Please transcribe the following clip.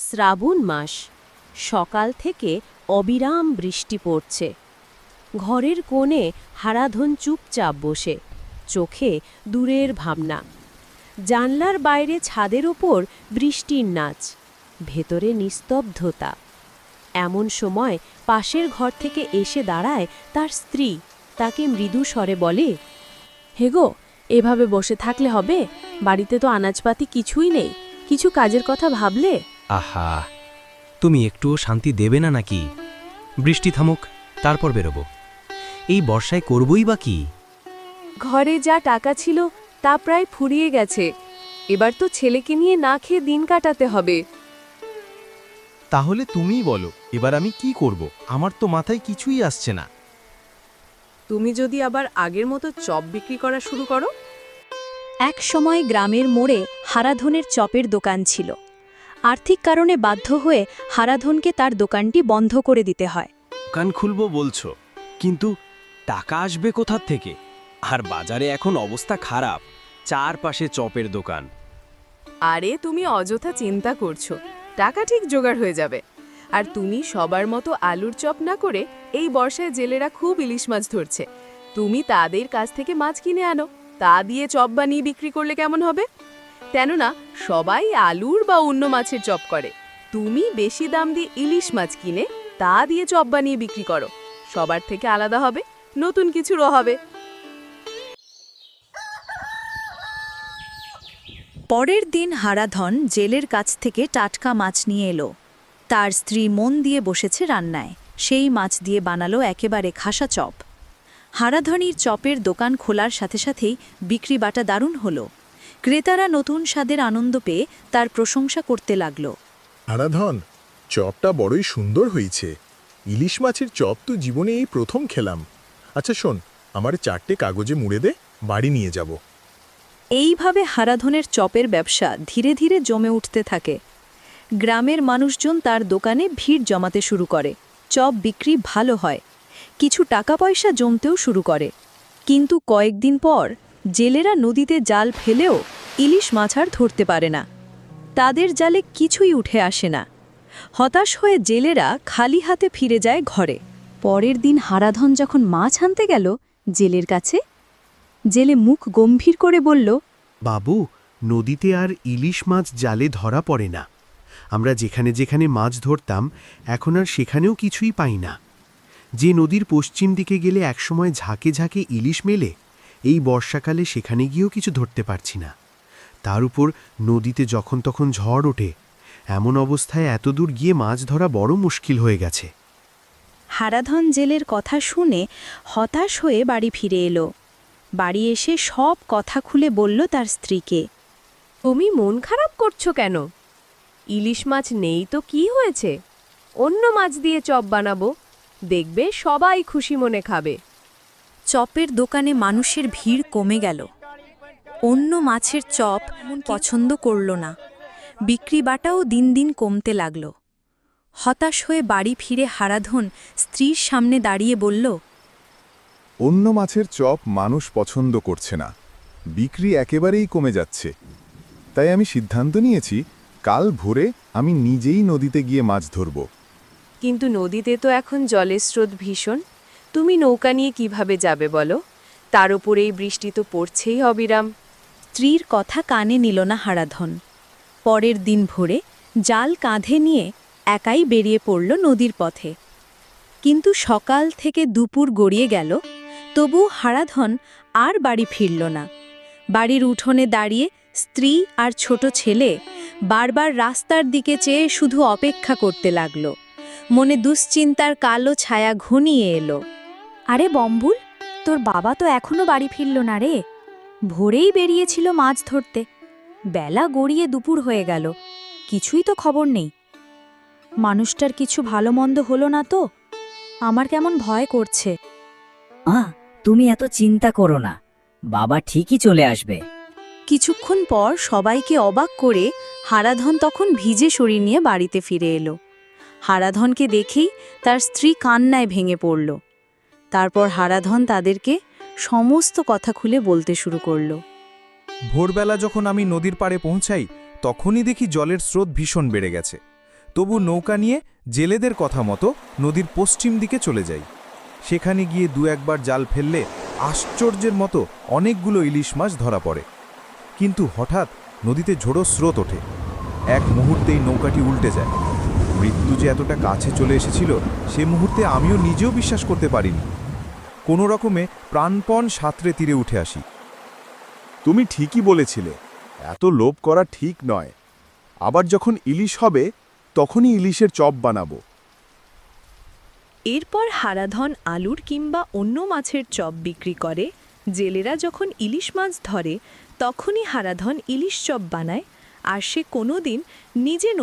শ্রাবণ মাস সকাল থেকে অবিরাম বৃষ্টি পড়ছে। ঘরের কোণে হারাধন চুপচাপ বসে, চোখে দূরের ভাবনা। জানলার বাইরে ছাদের ওপর বৃষ্টির নাচ, ভেতরে নিস্তব্ধতা। এমন সময় পাশের ঘর থেকে এসে দাঁড়ায় তার স্ত্রী। তাকে মৃদু স্বরে বলে, হেগো, এভাবে বসে থাকলে হবে? বাড়িতে তো আনাজপাতি কিছুই নেই। কিছু কাজের কথা ভাবলে? আহা, তুমি একটুও শান্তি দেবে না নাকি? বৃষ্টি থামুক, তারপর বেরোবো। এই বর্ষায় করবই বা কি? ঘরে যা টাকা ছিল তা প্রায় ফুরিয়ে গেছে। এবার তো ছেলেকে নিয়ে না খেয়ে দিন কাটাতে হবে। তাহলে তুমিই বলো, এবার আমি কি করব? আমার তো মাথায় কিছুই আসছে না। তুমি যদি আবার আগের মতো চপ বিক্রি করা শুরু করো। এক সময় গ্রামের মোড়ে হারাধনের চপের দোকান ছিল। আর্থিক কারণে বাধ্য হয়ে হারাধনকে তার দোকানটি বন্ধ করে দিতে হয়। দোকান খুলবো বলছো, কিন্তু টাকা আসবে কোথার থেকে? আর বাজারে এখন অবস্থা খারাপ, চারপাশে চপের দোকান। আরে তুমি অযথা চিন্তা করছো, টাকা ঠিক জোগাড় হয়ে যাবে। আর তুমি সবার মতো আলুর চপ না করে, এই বর্ষায় জেলেরা খুব ইলিশ মাছ ধরছে, তুমি তাদের কাছ থেকে মাছ কিনে আনো, তা দিয়ে চপ বানিয়ে বিক্রি করলে কেমন হবে? কেননা সবাই আলুর বা অন্য মাছের চপ করে, তুমি বেশি দাম দিয়ে ইলিশ মাছ কিনে তা দিয়ে চপ বানিয়ে বিক্রি করো। সবার থেকে আলাদা হবে, নতুন কিছুরও হবে। পরের দিন হারাধন জেলের কাছ থেকে টাটকা মাছ নিয়ে এলো। তার স্ত্রী মন দিয়ে বসেছে রান্নায়। সেই মাছ দিয়ে বানালো একেবারে খাসা চপ। হারাধনির চপের দোকান খোলার সাথে সাথেই বিক্রি বাটা দারুণ হলো। ক্রেতারা নতুন স্বাদের আনন্দ পেয়ে তার প্রশংসা করতে লাগল। হারাধন, চপটা বড়ই সুন্দর হয়েছে। ইলিশ মাছের চপ তো জীবনে এই প্রথম খেলাম। আচ্ছা শোন, আমার 4টে কাগজে মুড়ে দে, বাড়ি নিয়ে যাব। এইভাবে হারাধনের চপের ব্যবসা ধীরে ধীরে জমে উঠতে থাকে। গ্রামের মানুষজন তার দোকানে ভিড় জমাতে শুরু করে। চপ বিক্রি ভালো হয়, কিছু টাকা পয়সা জমতেও শুরু করে। কিন্তু কয়েকদিন পর জেলেরা নদীতে জাল ফেলেও ইলিশ মাছ আর ধরতে পারে না। তাদের জালে কিছুই উঠে আসে না। হতাশ হয়ে জেলেরা খালি হাতে ফিরে যায় ঘরে। পরের দিন হারাধন যখন মাছ আনতে গেল জেলের কাছে, জেলে মুখ গম্ভীর করে বলল, বাবু, নদীতে আর ইলিশ মাছ জালে ধরা পড়ে না। আমরা যেখানে যেখানে মাছ ধরতাম এখন আর সেখানেও কিছুই পাই না। যে নদীর পশ্চিম দিকে গেলে একসময় ঝাঁকে ঝাঁকে ইলিশ মেলে, এই বর্ষাকালে সেখানে গিয়েও কিছু ধরতে পারছি না। তার উপর নদীতে যখন তখন ঝড় ওঠে। এমন অবস্থায় এত দূর গিয়ে মাছ ধরা বড় মুশকিল হয়ে গেছে। হারাধন জেলের কথা শুনে হতাশ হয়ে বাড়ি ফিরে এলো। বাড়ি এসে সব কথা খুলে বলল তার স্ত্রীকে। তুমি মন খারাপ করছো কেন? ইলিশ মাছ নেই তো কি হয়েছে? অন্য মাছ দিয়ে চপ বানাবো, দেখবে সবাই খুশি মনে খাবে। চপের দোকানে মানুষের ভিড় কমে গেল। অন্য মাছের চপ পছন্দ করল না। বিক্রি বাটাও দিন দিন কমতে লাগল। হতাশ হয়ে বাড়ি ফিরে হারাধন স্ত্রীর সামনে দাঁড়িয়ে বলল, অন্য মাছের চপ মানুষ পছন্দ করছে না, বিক্রি একেবারেই কমে যাচ্ছে। তাই আমি সিদ্ধান্ত নিয়েছি, কাল ভোরে আমি নিজেই নদীতে গিয়ে মাছ ধরব। কিন্তু নদীতে তো এখন জলের স্রোত ভীষণ, তুমি নৌকা নিয়ে কিভাবে যাবে বলো? তার উপর এই বৃষ্টি তো পড়ছেই অবিরাম। স্ত্রীর কথা কানে নিল না হারাধন। পরের দিন ভোরে জাল কাঁধে নিয়ে একাই বেরিয়ে পড়ল নদীর পথে। কিন্তু সকাল থেকে দুপুর গড়িয়ে গেল, তবু হারাধন আর বাড়ি ফিরল না। বাড়ির উঠোনে দাঁড়িয়ে স্ত্রী আর ছোট ছেলে বারবার রাস্তার দিকে চেয়ে শুধু অপেক্ষা করতে লাগল। মনে দুশ্চিন্তার কালো ছায়া ঘনিয়ে এলো। আরে বম্বুল, তোর বাবা তো এখনো বাড়ি ফিরল না রে। ভোরেই বেরিয়েছিল মাছ ধরতে, বেলা গড়িয়ে দুপুর হয়ে গেল, কিছুই তো খবর নেই। মানুষটার কিছু ভালো মন্দ হলো না তো? আমার কেমন ভয় করছে। তুমি এত চিন্তা করো না, বাবা ঠিকই চলে আসবে। কিছুক্ষণ পর সবাইকে অবাক করে হারাধন তখন ভিজে শরীর নিয়ে বাড়িতে ফিরে এলো। হারাধনকে দেখেই তার স্ত্রী কান্নায় ভেঙে পড়ল। তারপর হারাধন তাদেরকে সমস্ত কথা খুলে বলতে শুরু করল। ভোরবেলা যখন আমি নদীর পাড়ে পৌঁছাই, তখনই দেখি জলের স্রোত ভীষণ বেড়ে গেছে। তবু নৌকা নিয়ে জেলেদের কথা মতো নদীর পশ্চিম দিকে চলে যাই। সেখানে গিয়ে দু একবার জাল ফেললে আশ্চর্যের মতো অনেকগুলো ইলিশ মাছ ধরা পড়ে। কিন্তু হঠাৎ নদীতে ঝোড়ো স্রোত ওঠে। এক মুহূর্তেই নৌকাটি উল্টে যায়। মৃত্যু যে এতটা কাছে চলে এসেছিল সে মুহূর্তে আমিও নিজেও বিশ্বাস করতে পারিনি। কোনো রকমে প্রাণপণ সাঁতরে তীরে উঠে আসি। তুমি ঠিকই বলেছিলে, এত লোভ করা ঠিক নয়। আবার যখন ইলিশ হবে তখনই ইলিশের চপ বানাবো। এরপর হারাধন আলুর কিংবা অন্য মাছের চপ বিক্রি করে। জেলেরা যখন ইলিশ মাছ ধরে তখনই হারাধন ইলিশ চপ বানায়, আর সে কোনোদিন নিজে